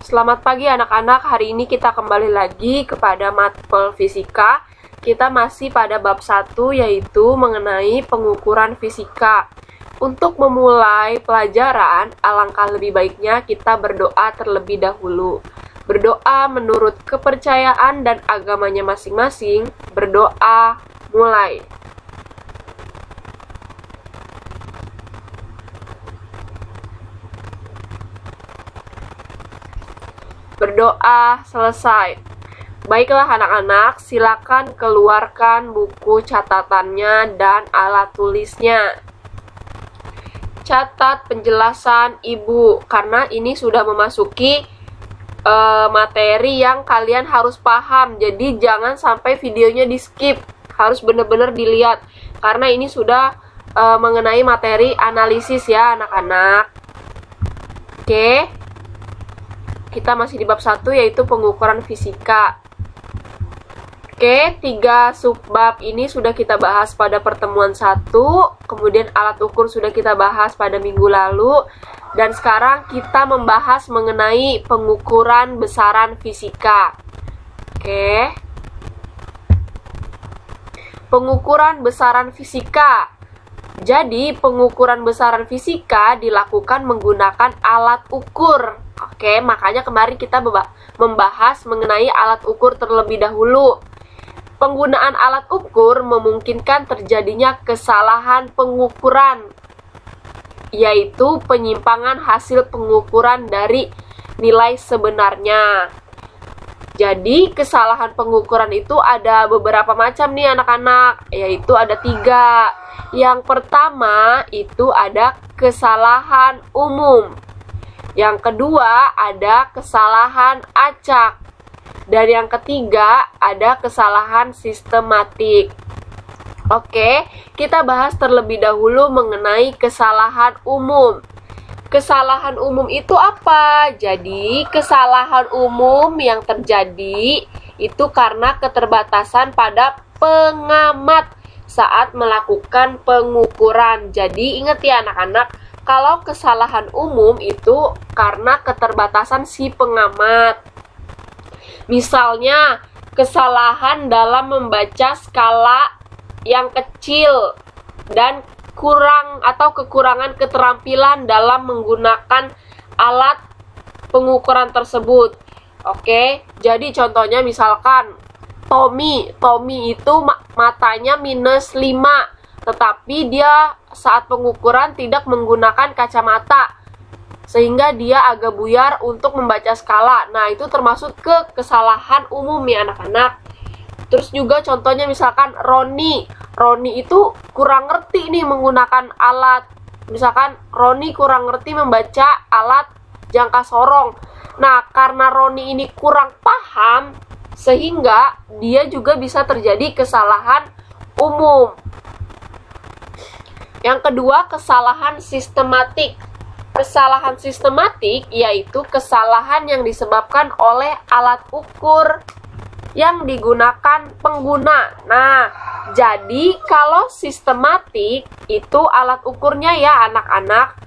Selamat pagi anak-anak, hari ini kita kembali lagi kepada matkul fisika. Kita masih pada bab 1 yaitu mengenai pengukuran fisika. Untuk memulai pelajaran, alangkah lebih baiknya kita berdoa terlebih dahulu. Berdoa menurut kepercayaan dan agamanya masing-masing. Berdoa, mulai. Berdoa selesai. Baiklah anak-anak, silakan keluarkan buku catatannya dan alat tulisnya. Catat penjelasan ibu, karena ini sudah memasuki materi yang kalian harus paham. Jadi jangan sampai videonya di skip, harus benar-benar dilihat, karena ini sudah mengenai materi analisis ya anak-anak. Oke. Kita masih di bab 1 yaitu pengukuran fisika. Oke, 3 subbab ini sudah kita bahas pada pertemuan 1. Kemudian alat ukur sudah kita bahas pada minggu lalu. Dan sekarang kita membahas mengenai pengukuran besaran fisika. Oke. Pengukuran besaran fisika. Jadi, pengukuran besaran fisika dilakukan menggunakan alat ukur. Oke, makanya kemarin kita membahas mengenai alat ukur terlebih dahulu. Penggunaan alat ukur memungkinkan terjadinya kesalahan pengukuran, yaitu penyimpangan hasil pengukuran dari nilai sebenarnya. Jadi, kesalahan pengukuran itu ada beberapa macam nih anak-anak, yaitu ada 3. Yang pertama itu ada kesalahan umum. Yang kedua ada kesalahan acak. Dan yang ketiga ada kesalahan sistematik. Oke, kita bahas terlebih dahulu mengenai kesalahan umum. Kesalahan umum itu apa? Jadi, kesalahan umum yang terjadi itu karena keterbatasan pada pengamat saat melakukan pengukuran. Jadi, ingat ya anak-anak, kalau kesalahan umum itu karena keterbatasan si pengamat. Misalnya, kesalahan dalam membaca skala yang kecil dan kekurangan keterampilan dalam menggunakan alat pengukuran tersebut. Oke, jadi contohnya misalkan Tommy itu matanya -5, tetapi dia saat pengukuran tidak menggunakan kacamata, sehingga dia agak buyar untuk membaca skala. Nah, itu termasuk ke kesalahan umum ya anak-anak. Terus juga contohnya misalkan Roni itu kurang ngerti nih menggunakan alat. Misalkan Roni kurang ngerti membaca alat jangka sorong. Nah, karena Roni ini kurang paham, sehingga dia juga bisa terjadi kesalahan umum. Yang kedua, kesalahan sistematik. Kesalahan sistematik yaitu kesalahan yang disebabkan oleh alat ukur yang digunakan pengguna. Nah, jadi kalau sistematik itu alat ukurnya ya anak-anak.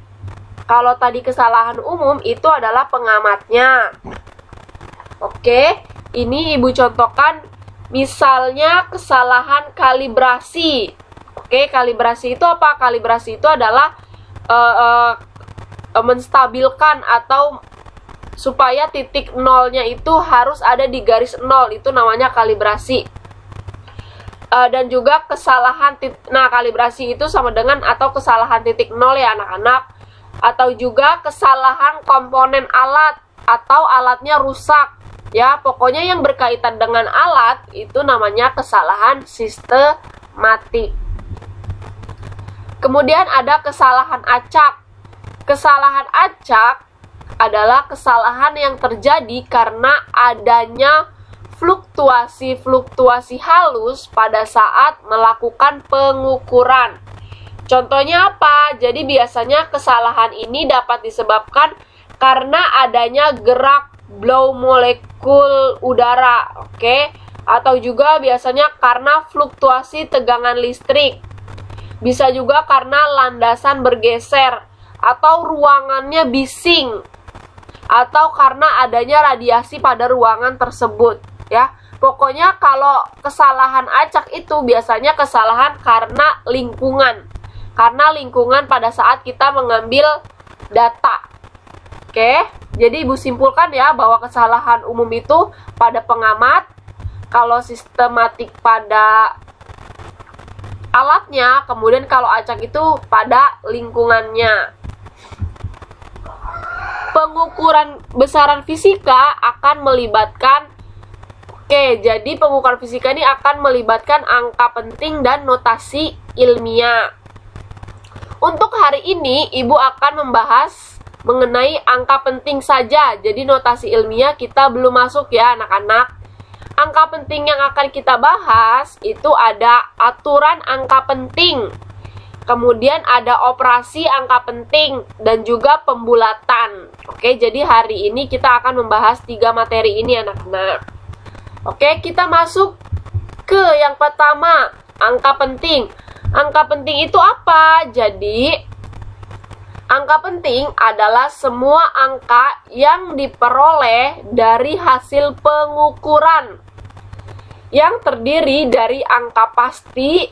Kalau tadi kesalahan umum itu adalah pengamatnya. Oke, ini ibu contohkan misalnya kesalahan kalibrasi. Oke, kalibrasi itu apa? Kalibrasi itu adalah menstabilkan atau supaya titik nolnya itu harus ada di garis 0. Itu namanya kalibrasi. Dan juga kesalahan kalibrasi itu sama dengan atau kesalahan titik 0 ya anak-anak. Atau juga kesalahan komponen alat atau alatnya rusak. Ya, pokoknya yang berkaitan dengan alat itu namanya kesalahan sistematik. Kemudian ada kesalahan acak. Kesalahan acak adalah kesalahan yang terjadi karena adanya fluktuasi halus pada saat melakukan pengukuran. Contohnya apa? Jadi biasanya kesalahan ini dapat disebabkan karena adanya gerak blow molekul udara, oke? Atau juga biasanya karena fluktuasi tegangan listrik. Bisa juga karena landasan bergeser atau ruangannya bising. atau karena adanya radiasi pada ruangan tersebut ya. Pokoknya kalau kesalahan acak itu biasanya kesalahan karena lingkungan. Karena lingkungan pada saat kita mengambil data. Oke, jadi Ibu simpulkan ya bahwa kesalahan umum itu pada pengamat, kalau sistematik pada alatnya, kemudian kalau acak itu pada lingkungannya. Pengukuran besaran fisika akan melibatkan jadi pengukuran fisika ini akan melibatkan angka penting dan notasi ilmiah. Untuk hari ini, Ibu akan membahas mengenai angka penting saja. Jadi notasi ilmiah kita belum masuk ya anak-anak. Angka penting yang akan kita bahas itu ada aturan angka penting. Kemudian ada operasi angka penting dan juga pembulatan. Oke, jadi hari ini kita akan membahas 3 materi ini anak-anak. Oke, kita masuk ke yang pertama, angka penting. Angka penting itu apa? Jadi, angka penting adalah semua angka yang diperoleh dari hasil pengukuran yang terdiri dari angka pasti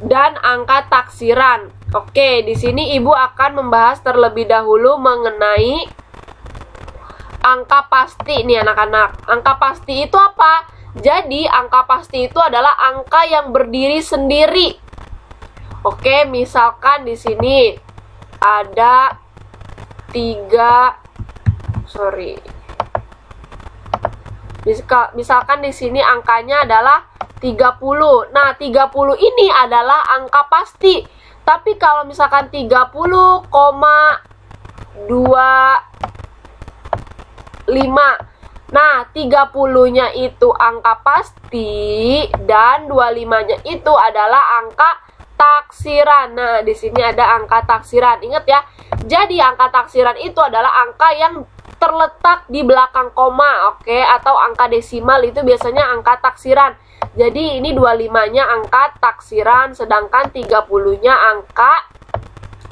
dan angka taksiran. Oke, di sini Ibu akan membahas terlebih dahulu mengenai angka pasti nih anak-anak. Angka pasti itu apa? Jadi, angka pasti itu adalah angka yang berdiri sendiri. Oke, misalkan di sini ada 3 misalkan di sini angkanya adalah 30. Nah, 30 ini adalah angka pasti. Tapi kalau misalkan 30,25. Nah, 30-nya itu angka pasti dan 25-nya itu adalah angka taksiran. Nah, di sini ada angka taksiran. Ingat ya. Jadi angka taksiran itu adalah angka yang terletak di belakang koma, oke, atau angka desimal itu biasanya angka taksiran. Jadi ini 25-nya angka taksiran, sedangkan 30-nya angka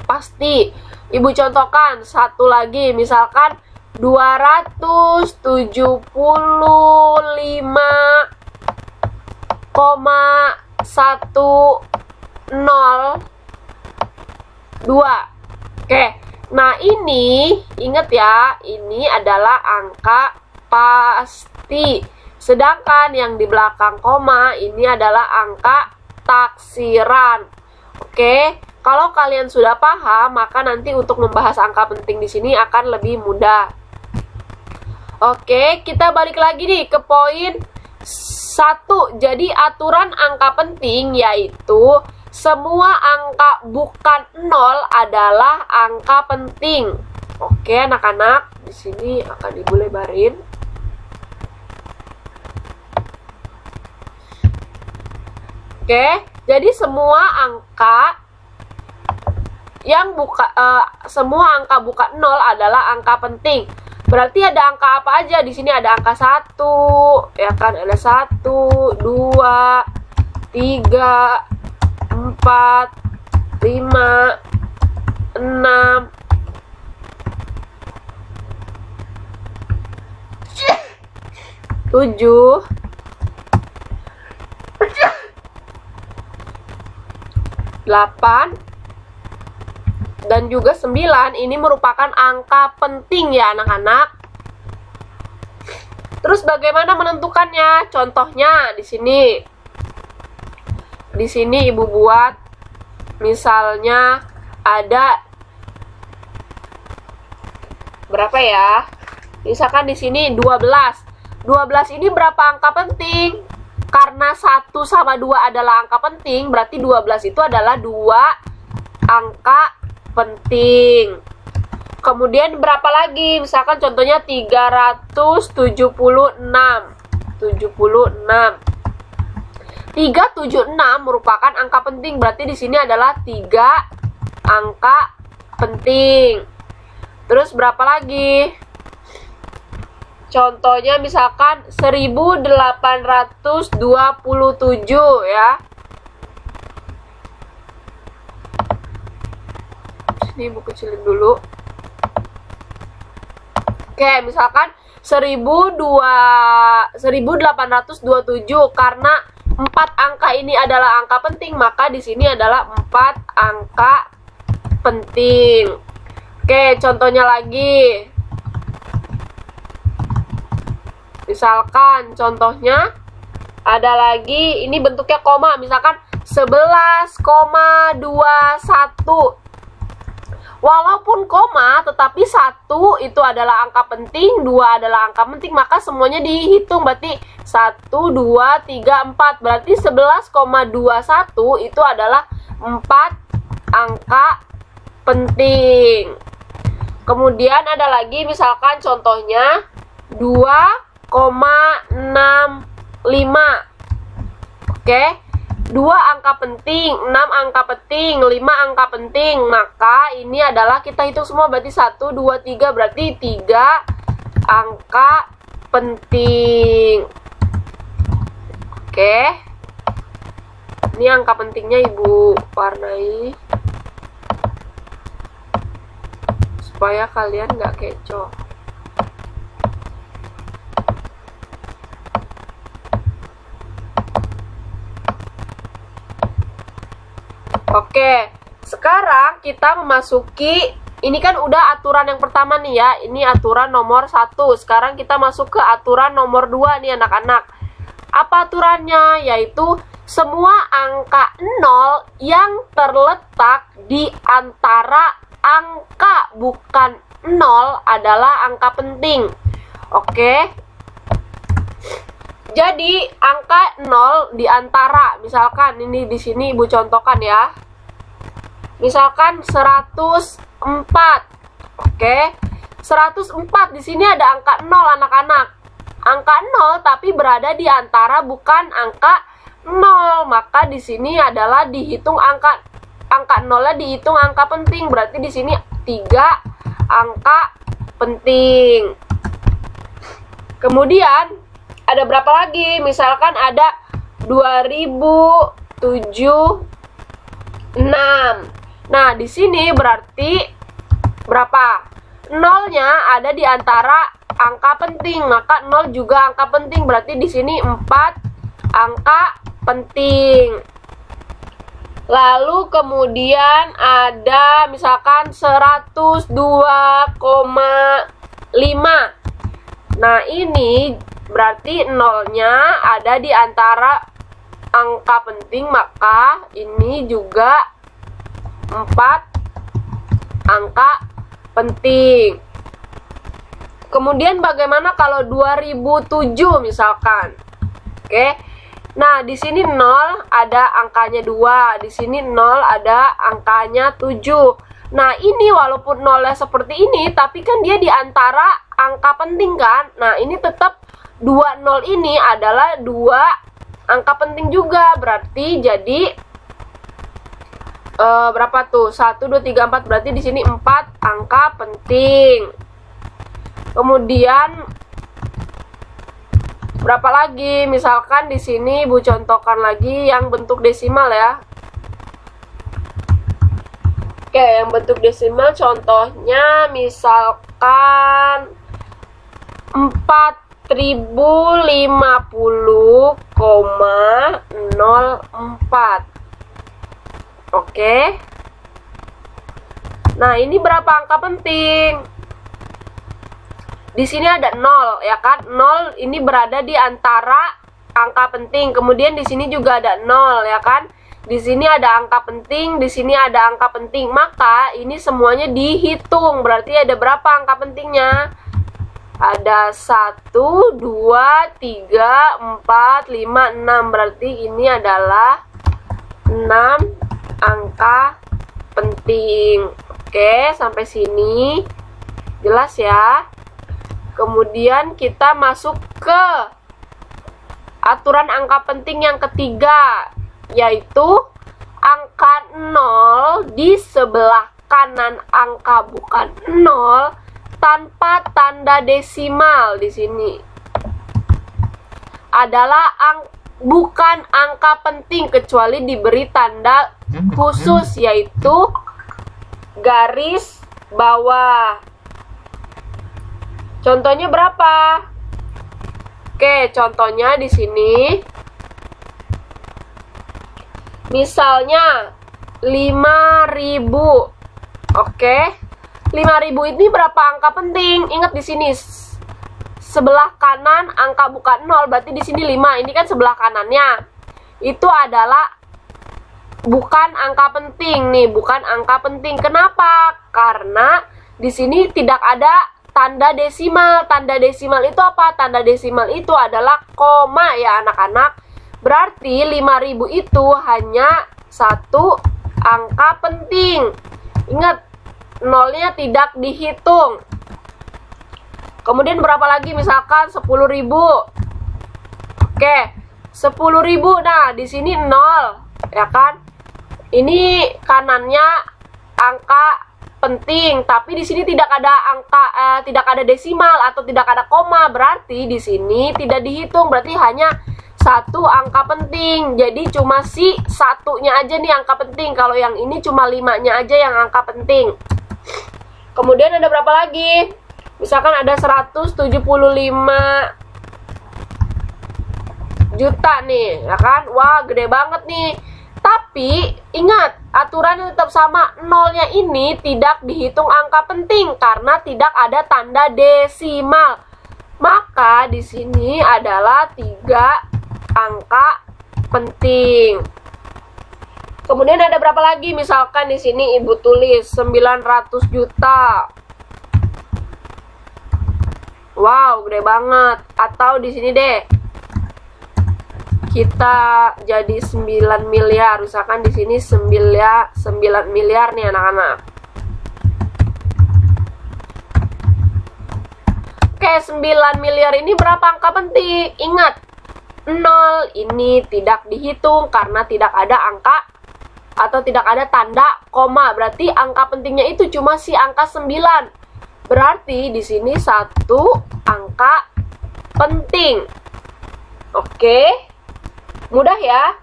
pasti. Ibu contohkan satu lagi, misalkan 275,102. Oke. Nah, ini ingat ya, ini adalah angka pasti. Sedangkan yang di belakang koma ini adalah angka taksiran. Oke, kalau kalian sudah paham, maka nanti untuk membahas angka penting di sini akan lebih mudah. Oke, kita balik lagi nih ke poin 1. Jadi aturan angka penting yaitu semua angka bukan 0 adalah angka penting. Oke, anak-anak, di sini akan Ibu lebarin. Oke, jadi semua angka yang semua angka bukan 0 adalah angka penting. Berarti ada angka apa aja? Di sini ada angka 1, ya kan? Ada 1, 2, 3, 4, 5, 6, 7, 8, dan juga 9. Ini merupakan angka penting ya anak-anak. Terus bagaimana menentukannya? Contohnya di sini. Di sini Ibu buat misalnya ada berapa ya? Misalkan di sini 12. 12 ini berapa angka penting? Karena 1 sama 2 adalah angka penting, berarti 12 itu adalah 2 angka penting. Kemudian berapa lagi? Misalkan contohnya 376. 376 merupakan angka penting, berarti di sini adalah 3 angka penting. Terus berapa lagi? Contohnya misalkan 1827 ya. Ini Ibu kecilin dulu. Oke, misalkan 1827 karena 4 angka ini adalah angka penting, maka di sini adalah 4 angka penting. Oke, contohnya lagi. Misalkan contohnya ada lagi, ini bentuknya koma, misalkan 11,21. Walaupun koma, tetapi 1 itu adalah angka penting, 2 adalah angka penting, maka semuanya dihitung. Berarti 1, 2, 3, 4. Berarti 11,21 itu adalah 4 angka penting. Kemudian ada lagi, misalkan contohnya 2,65. Oke, 2 angka penting, 6 angka penting, 5 angka penting. Maka ini adalah kita hitung semua, berarti 1, 2, 3, berarti 3 angka penting. Oke, ini angka pentingnya Ibu warnai supaya kalian nggak kecoh. Oke, sekarang kita memasuki, ini kan udah aturan yang pertama nih ya, ini aturan nomor 1. Sekarang kita masuk ke aturan nomor 2 nih anak-anak. Apa aturannya? Yaitu semua angka 0 yang terletak di antara angka bukan 0 adalah angka penting. Oke. Jadi angka 0 di antara, misalkan ini di sini Ibu contohkan ya. Misalkan 104. Oke. 104 di sini ada angka 0 anak-anak. Angka 0 tapi berada di antara bukan angka 0, maka di sini adalah dihitung angka 0-nya dihitung angka penting. Berarti di sini 3 angka penting. Kemudian ada berapa lagi? Misalkan ada 2076. Nah, di sini berarti berapa? 0-nya ada di antara angka penting, maka 0 juga angka penting. Berarti di sini 4 angka penting. Lalu kemudian ada misalkan 102,5. Nah, ini berarti 0-nya ada di antara angka penting, maka ini juga 4 angka penting. Kemudian bagaimana kalau 2007 misalkan? Oke. Nah, di sini 0 ada angkanya 2, di sini 0 ada angkanya 7. Nah, ini walaupun 0-nya seperti ini, tapi kan dia di antara angka penting kan? Nah, ini tetap 20 ini adalah 2 angka penting juga. Berarti jadi berapa tuh? 1, 2, 3, 4. Berarti di sini 4 angka penting. Kemudian berapa lagi? Misalkan di sini Ibu contohkan lagi yang bentuk desimal ya. Oke, yang bentuk desimal contohnya misalkan 4050,04. Oke. Nah, ini berapa angka penting? Di sini ada 0 ya kan? 0 ini berada di antara angka penting. Kemudian di sini juga ada 0 ya kan? Di sini ada angka penting, di sini ada angka penting. Maka ini semuanya dihitung. Berarti ada berapa angka pentingnya? Ada 1, 2, 3, 4, 5, 6. Berarti ini adalah 6 angka penting. Oke, sampai sini jelas ya. Kemudian kita masuk ke aturan angka penting yang ketiga, yaitu angka 0 di sebelah kanan angka bukan 0 tanpa tanda desimal di sini adalah bukan angka penting kecuali diberi tanda khusus, yaitu garis bawah. Contohnya berapa? Oke, contohnya di sini misalnya 5.000. Oke. 5.000 ini berapa angka penting? Ingat di sini sebelah kanan angka bukan 0, berarti di sini 5. Ini kan sebelah kanannya. Itu adalah bukan angka penting nih, bukan angka penting. Kenapa? Karena di sini tidak ada tanda desimal. Tanda desimal itu apa? Tanda desimal itu adalah koma ya anak-anak. Berarti 5.000 itu hanya satu angka penting. Ingat, nolnya tidak dihitung. Kemudian berapa lagi? Misalkan 10.000. Oke, 10.000. Nah, di sini 0, ya kan? Ini kanannya angka penting, tapi di sini tidak ada angka, tidak ada desimal atau tidak ada koma. Berarti di sini tidak dihitung. Berarti hanya satu angka penting. Jadi cuma si satunya aja nih angka penting. Kalau yang ini cuma 5-nya aja yang angka penting. Kemudian ada berapa lagi? Misalkan ada 175 juta nih, ya kan? Wah, gede banget nih. Tapi ingat, aturannya tetap sama. Nolnya ini tidak dihitung angka penting karena tidak ada tanda desimal. Maka di sini adalah 3 angka penting. Kemudian ada berapa lagi? Misalkan di sini Ibu tulis 900 juta. Wow, gede banget. Atau di sini deh, kita jadi 9 miliar. Misalkan di sini 9 miliar nih anak-anak. Oke, 9 miliar ini berapa angka penting? Ingat, 0 ini tidak dihitung karena tidak ada angka atau tidak ada tanda koma. Berarti angka pentingnya itu cuma si angka 9. Berarti di sini satu angka penting. Oke. Mudah ya.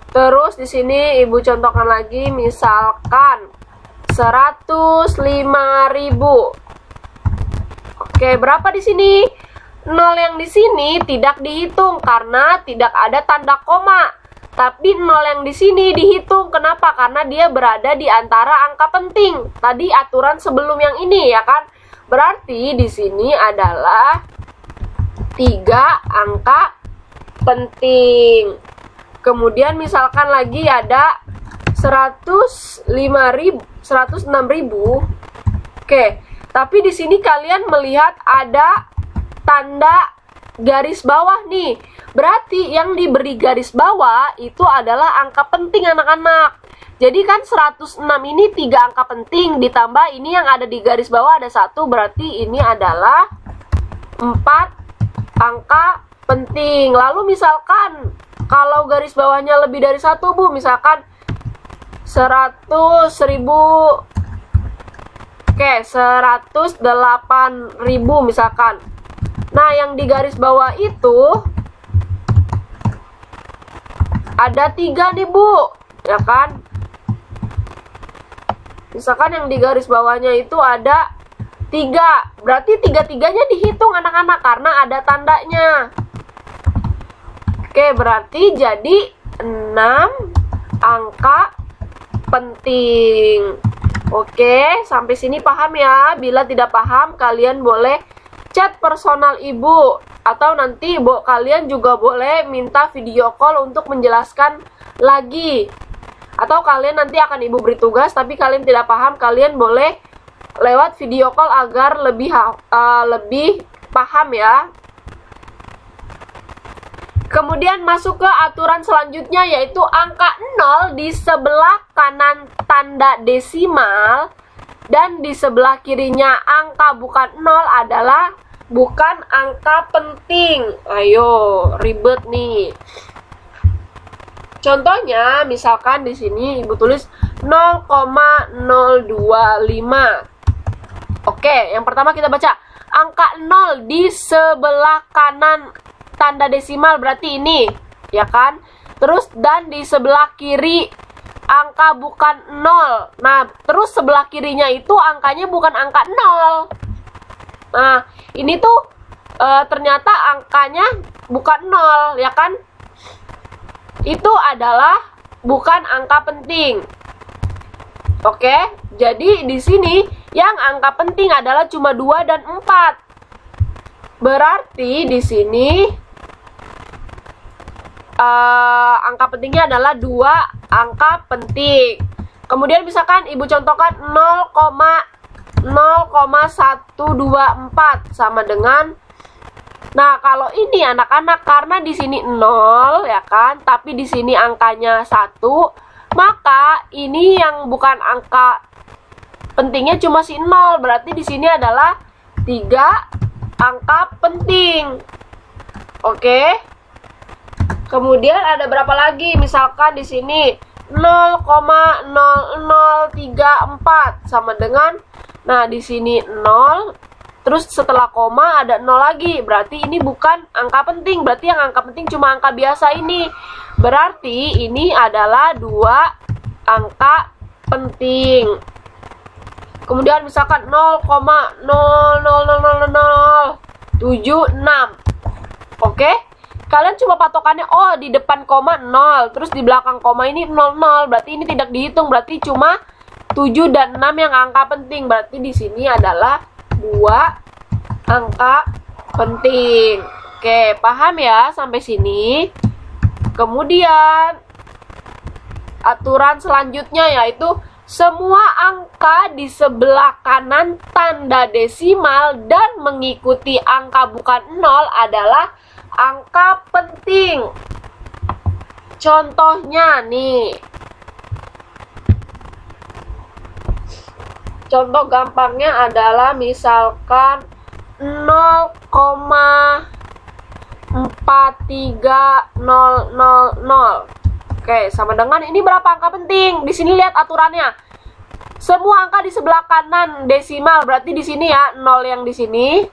Terus di sini Ibu contohkan lagi, misalkan 105.000. Oke, berapa di sini? 0 yang di sini tidak dihitung karena tidak ada tanda koma. Tapi 0 yang di sini dihitung. Kenapa? Karena dia berada di antara angka penting. Tadi aturan sebelum yang ini ya kan? Berarti di sini adalah 3 angka penting. Kemudian misalkan lagi ada 106.000. Oke, tapi di sini kalian melihat ada tanda garis bawah nih. Berarti yang diberi garis bawah itu adalah angka penting anak-anak. Jadi kan 106 ini 3 angka penting, ditambah ini yang ada di garis bawah ada 1, berarti ini adalah 4 angka penting. Lalu misalkan kalau garis bawahnya lebih dari 1 Bu, misalkan 100.000. Oke, 108.000 misalkan. Nah, yang di garis bawah itu ada 3 nih Bu, ya kan? Misalkan yang di garis bawahnya itu ada 3. Berarti 3-3-nya dihitung anak-anak karena ada tandanya. Oke, berarti jadi 6 angka penting. Oke, sampai sini paham ya? Bila tidak paham, kalian boleh chat personal Ibu. Atau nanti Ibu kalian juga boleh minta video call untuk menjelaskan lagi. Atau kalian nanti akan Ibu beri tugas, tapi kalian tidak paham, kalian boleh lewat video call agar lebih paham ya. Kemudian masuk ke aturan selanjutnya, yaitu angka 0 di sebelah kanan tanda desimal dan di sebelah kirinya angka bukan 0 adalah bukan angka penting. Ayo, ribet nih. Contohnya, misalkan di sini Ibu tulis 0,025. Oke, yang pertama kita baca angka 0 di sebelah kanan tanda desimal, berarti ini, ya kan? Terus dan di sebelah kiri angka bukan 0. Nah, terus sebelah kirinya itu angkanya bukan angka 0. Nah, ini tuh ternyata angkanya bukan 0, ya kan? Itu adalah bukan angka penting. Oke, jadi di sini yang angka penting adalah cuma 2 dan 4. Berarti di sini angka pentingnya adalah 2 angka penting. Kemudian misalkan ibu contohkan 0,0124 sama dengan, nah kalau ini anak-anak karena di sini 0 ya kan, tapi di sini angkanya 1, maka ini yang bukan angka pentingnya cuma si 0, berarti di sini adalah 3 angka penting. Oke. Kemudian ada berapa lagi? Misalkan di sini 0,0034 sama dengan, nah di sini 0, terus setelah koma ada 0 lagi, berarti ini bukan angka penting, berarti yang angka penting cuma angka biasa ini. Berarti ini adalah 2 angka penting. Kemudian misalkan 0,000076. Oke? Kalian cuma patokannya, oh di depan koma 0, terus di belakang koma ini 00, berarti ini tidak dihitung, berarti cuma 7 dan 6 yang angka penting. Berarti di sini adalah 2 angka penting. Oke, paham ya sampai sini? Kemudian aturan selanjutnya yaitu semua angka di sebelah kanan tanda desimal dan mengikuti angka bukan 0 adalah angka penting. Contohnya nih, contoh gampangnya adalah misalkan 0,43000. Oke, sama dengan ini berapa angka penting? Di sini lihat aturannya. Semua angka di sebelah kanan desimal, berarti di sini ya 0 yang di sini.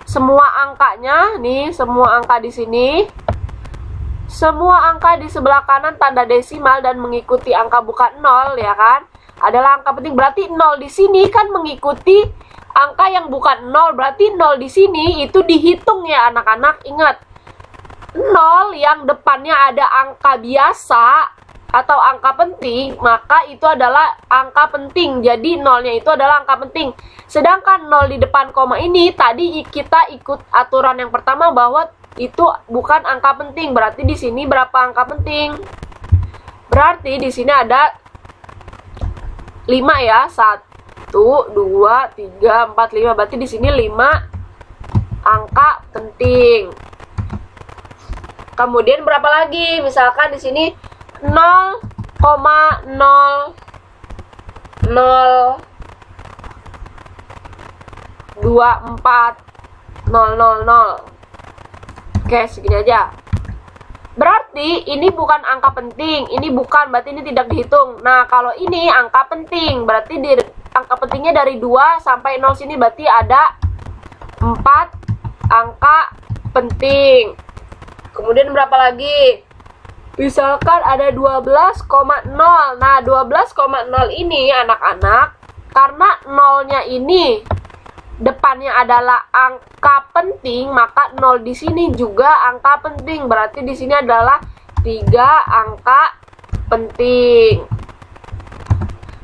Semua angkanya nih, semua angka di sini. Semua angka di sebelah kanan tanda desimal dan mengikuti angka bukan 0 ya kan? Adalah angka penting. Berarti 0 di sini kan mengikuti angka yang bukan 0, berarti 0 di sini itu dihitung ya anak-anak. Ingat, 0 yang depannya ada angka biasa atau angka penting, maka itu adalah angka penting. Jadi 0-nya itu adalah angka penting. Sedangkan 0 di depan koma ini tadi kita ikut aturan yang pertama bahwa itu bukan angka penting. Berarti di sini berapa angka penting? Berarti di sini ada 5 ya. 1 2 3 4 5. Berarti di sini 5 angka penting. Kemudian berapa lagi? Misalkan di sini 0,0024000. Oke, segini aja. Berarti ini bukan angka penting, ini bukan, berarti ini tidak dihitung. Nah, kalau ini angka penting, berarti angka pentingnya dari 2 sampai 0 sini, berarti ada 4 angka penting. Kemudian berapa lagi? Misalkan ada 12,0. Nah, 12,0 ini anak-anak, karena 0-nya ini depannya adalah angka penting, maka 0 di sini juga angka penting. Berarti di sini adalah 3 angka penting.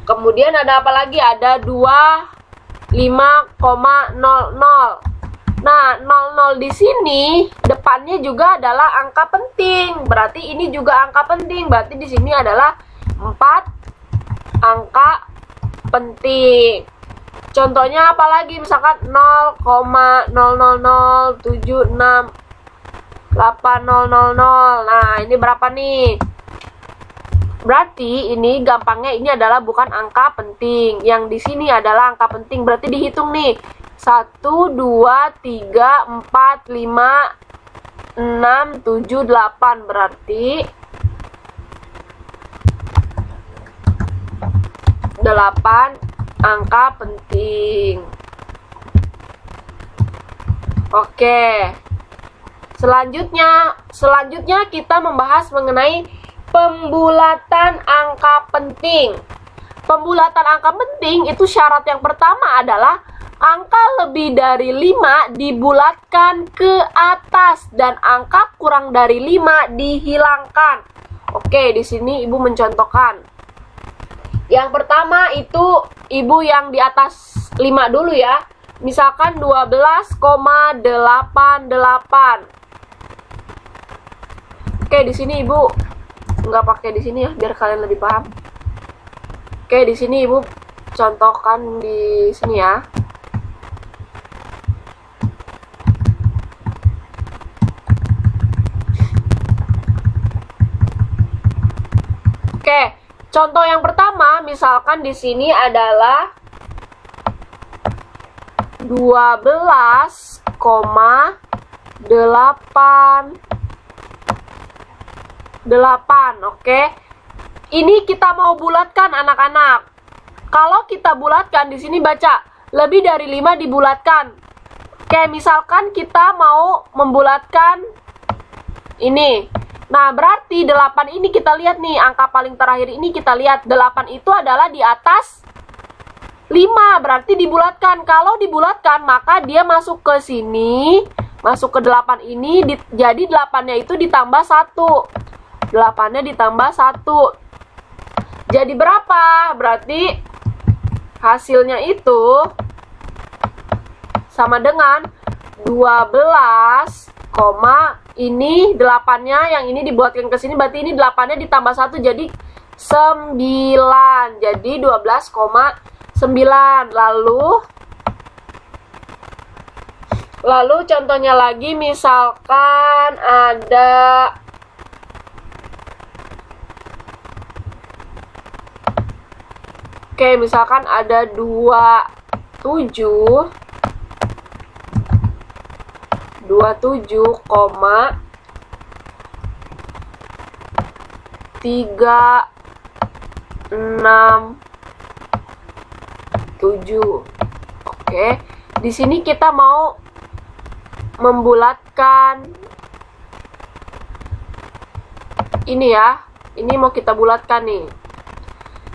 Kemudian ada apa lagi? Ada 25,00. Nah, 00 di sini depannya juga adalah angka penting. Berarti ini juga angka penting. Berarti di sini adalah 4 angka penting. Contohnya apa lagi? Misalkan 0,000768000. Nah, ini berapa nih? Berarti ini gampangnya ini adalah bukan angka penting. Yang di sini adalah angka penting. Berarti dihitung nih. 1, 2, 3, 4, 5, 6, 7, 8. Berarti 8 angka penting. Oke. Selanjutnya kita membahas mengenai pembulatan angka penting. pembulatan angka penting itu syarat yang pertama adalah angka lebih dari 5 dibulatkan ke atas dan angka kurang dari 5 dihilangkan. Oke, di sini Ibu mencontohkan. Yang pertama itu Ibu yang di atas 5 dulu ya. Misalkan 12,88. Oke, di sini Ibu nggak pakai di sini ya, biar kalian lebih paham. Oke, di sini Ibu contohkan di sini ya. Oke, contoh yang pertama, misalkan di sini adalah 12,88. Oke. Ini kita mau bulatkan anak-anak. Kalau kita bulatkan di sini baca lebih dari 5 dibulatkan. Oke, misalkan kita mau membulatkan ini. Nah, berarti 8 ini kita lihat nih, angka paling terakhir ini kita lihat 8 itu adalah di atas 5, berarti dibulatkan. Kalau dibulatkan, maka dia masuk ke sini, masuk ke 8 ini, jadi 8-nya itu ditambah 1. 8-nya ditambah 1. Jadi berapa? Berarti hasilnya itu sama dengan 12, ini 8-nya, yang ini dibuatkan ke sini, berarti ini 8-nya ditambah 1, jadi 9. Jadi 12,9. Lalu contohnya lagi, misalkan ada misalkan ada 27,36. Oke, di sini kita mau membulatkan ini ya. Ini mau kita bulatkan nih.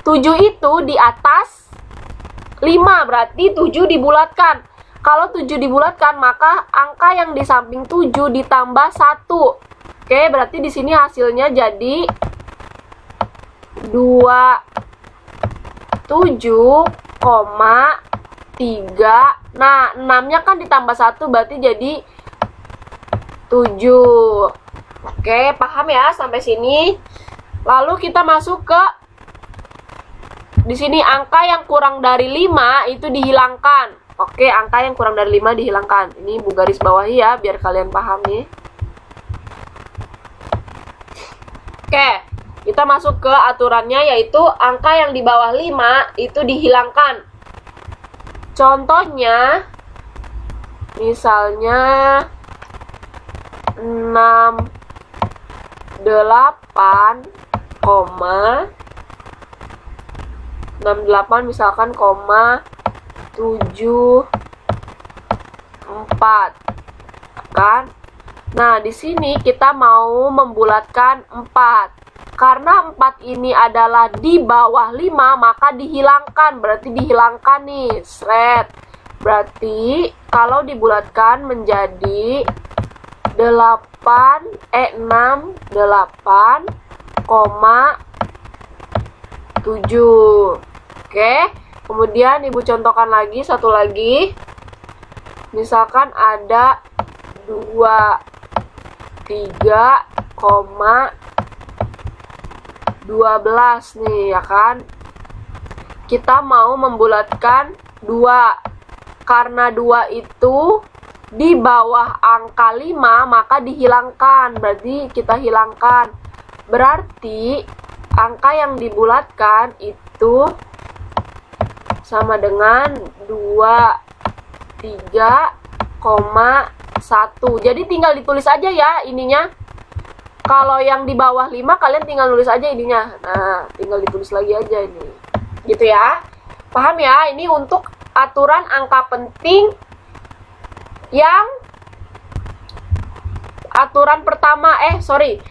7 itu di atas 5, berarti 7 dibulatkan. Kalau 7 dibulatkan, maka angka yang di samping 7 ditambah 1. Oke, berarti di sini hasilnya jadi 27,3. Nah, 6-nya kan ditambah 1, berarti jadi 7. Oke, paham ya sampai sini? Lalu kita masuk ke di sini, angka yang kurang dari 5 itu dihilangkan. Oke, angka yang kurang dari 5 dihilangkan. Ini Bu garis bawahi ya, biar kalian paham nih. Oke, kita masuk ke aturannya, yaitu angka yang di bawah 5 itu dihilangkan. Contohnya, misalnya 68 misalkan, 74 kan. Nah, di sini kita mau membulatkan 4. Karena 4 ini adalah di bawah 5, maka dihilangkan. Berarti dihilangkan nih, seret. Berarti kalau dibulatkan menjadi 68,7. Oke, kemudian Ibu contohkan lagi, satu lagi. Misalkan ada 23,12 nih ya kan. Kita mau membulatkan 2. Karena 2 itu di bawah angka 5, maka dihilangkan. Berarti kita hilangkan. Berarti angka yang dibulatkan itu sama dengan 23,1. Jadi tinggal ditulis aja ya ininya. Kalau yang di bawah 5 kalian tinggal nulis aja ininya. Nah, tinggal ditulis lagi aja ini. Gitu ya. Paham ya? Ini untuk aturan angka penting yang aturan pertama.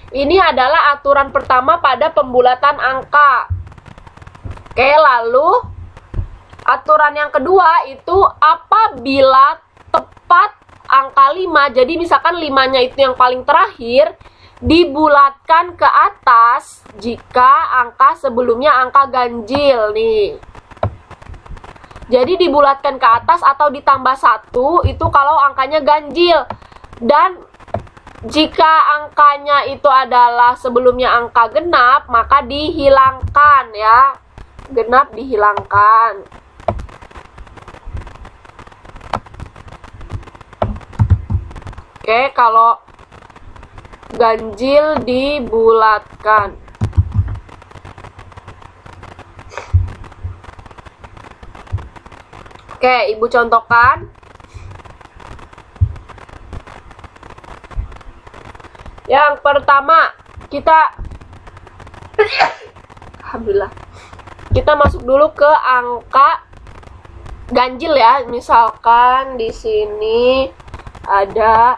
Ini adalah aturan pertama pada pembulatan angka. Oke, lalu aturan yang kedua itu apabila tepat angka 5, jadi misalkan 5-nya itu yang paling terakhir, dibulatkan ke atas jika angka sebelumnya angka ganjil nih. Jadi dibulatkan ke atas atau ditambah 1 itu kalau angkanya ganjil. Dan jika angkanya itu adalah sebelumnya angka genap, maka dihilangkan ya. Genap dihilangkan. Oke, kalau ganjil dibulatkan. Oke, Ibu contohkan. Yang pertama, kita alhamdulillah. Kita masuk dulu ke angka ganjil ya. Misalkan di sini ada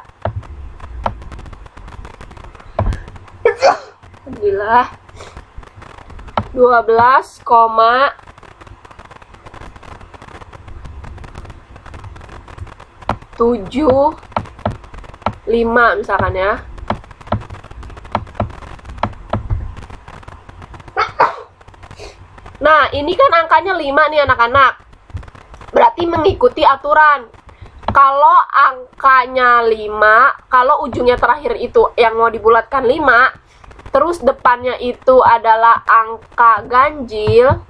alhamdulillah 12,75 misalkan ya. Nah, ini kan angkanya 5 nih anak-anak. Berarti mengikuti aturan. Kalau angkanya 5, kalau ujungnya terakhir itu yang mau dibulatkan 5, terus depannya itu adalah angka ganjil,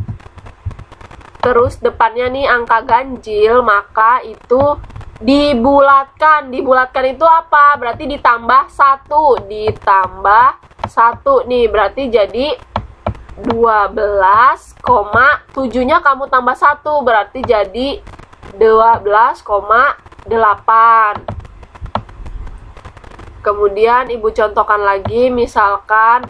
terus depannya nih angka ganjil, maka itu dibulatkan. Dibulatkan itu apa? Berarti ditambah 1. Ditambah 1 nih, berarti jadi 12,7-nya kamu tambah 1, berarti jadi 12,8. Kemudian Ibu contohkan lagi, misalkan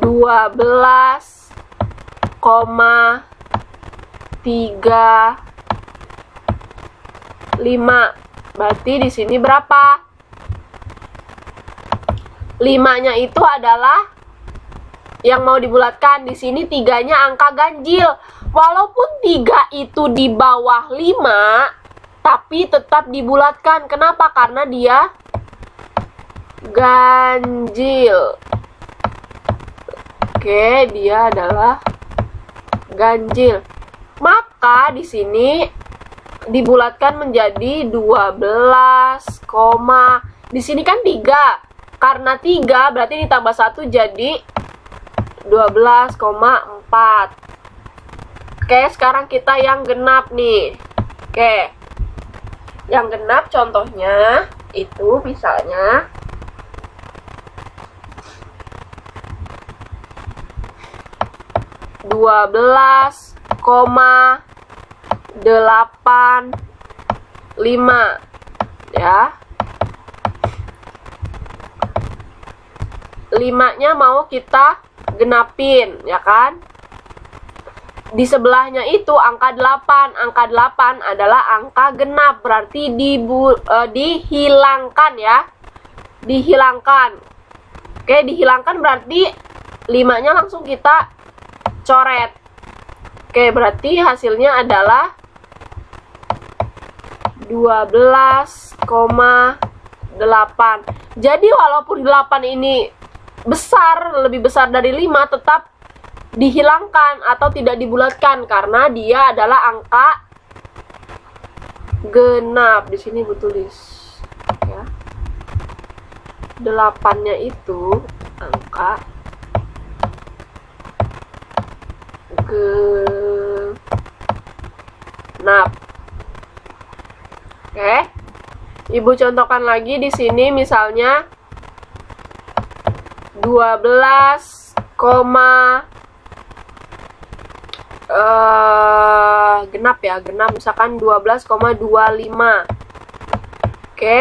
12,35. Berarti di sini berapa? 5-nya itu adalah yang mau dibulatkan. Di sini 3-nya angka ganjil. Walaupun 3 itu di bawah 5, tapi tetap dibulatkan. Kenapa? Karena dia ganjil. Oke, dia adalah ganjil. Maka di sini dibulatkan menjadi 12, di sini kan 3. Karena 3 berarti ditambah 1 jadi 12,4. Oke, sekarang kita yang genap nih. Oke. Yang genap contohnya itu misalnya (12,85) ya. 5-nya mau kita genapin, ya kan? Di sebelahnya itu angka 8. Angka 8 adalah angka genap, berarti dihilangkan ya. Dihilangkan. Oke, dihilangkan berarti 5-nya langsung kita coret. Oke, berarti hasilnya adalah 12,8. Jadi walaupun 8 ini besar, lebih besar dari 5, tetap dihilangkan atau tidak dibulatkan karena dia adalah angka genap. Di sini Ibu tulis ya. 8-nya itu angka genap. Oke. Ibu contohkan lagi di sini misalnya 12, genap ya, genap misalkan 12,25. Oke.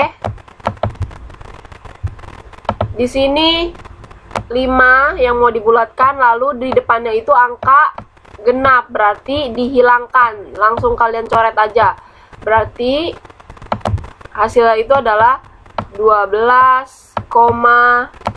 Di sini 5 yang mau dibulatkan, lalu di depannya itu angka genap, berarti dihilangkan. Langsung kalian coret aja. Berarti hasilnya itu adalah 12,25.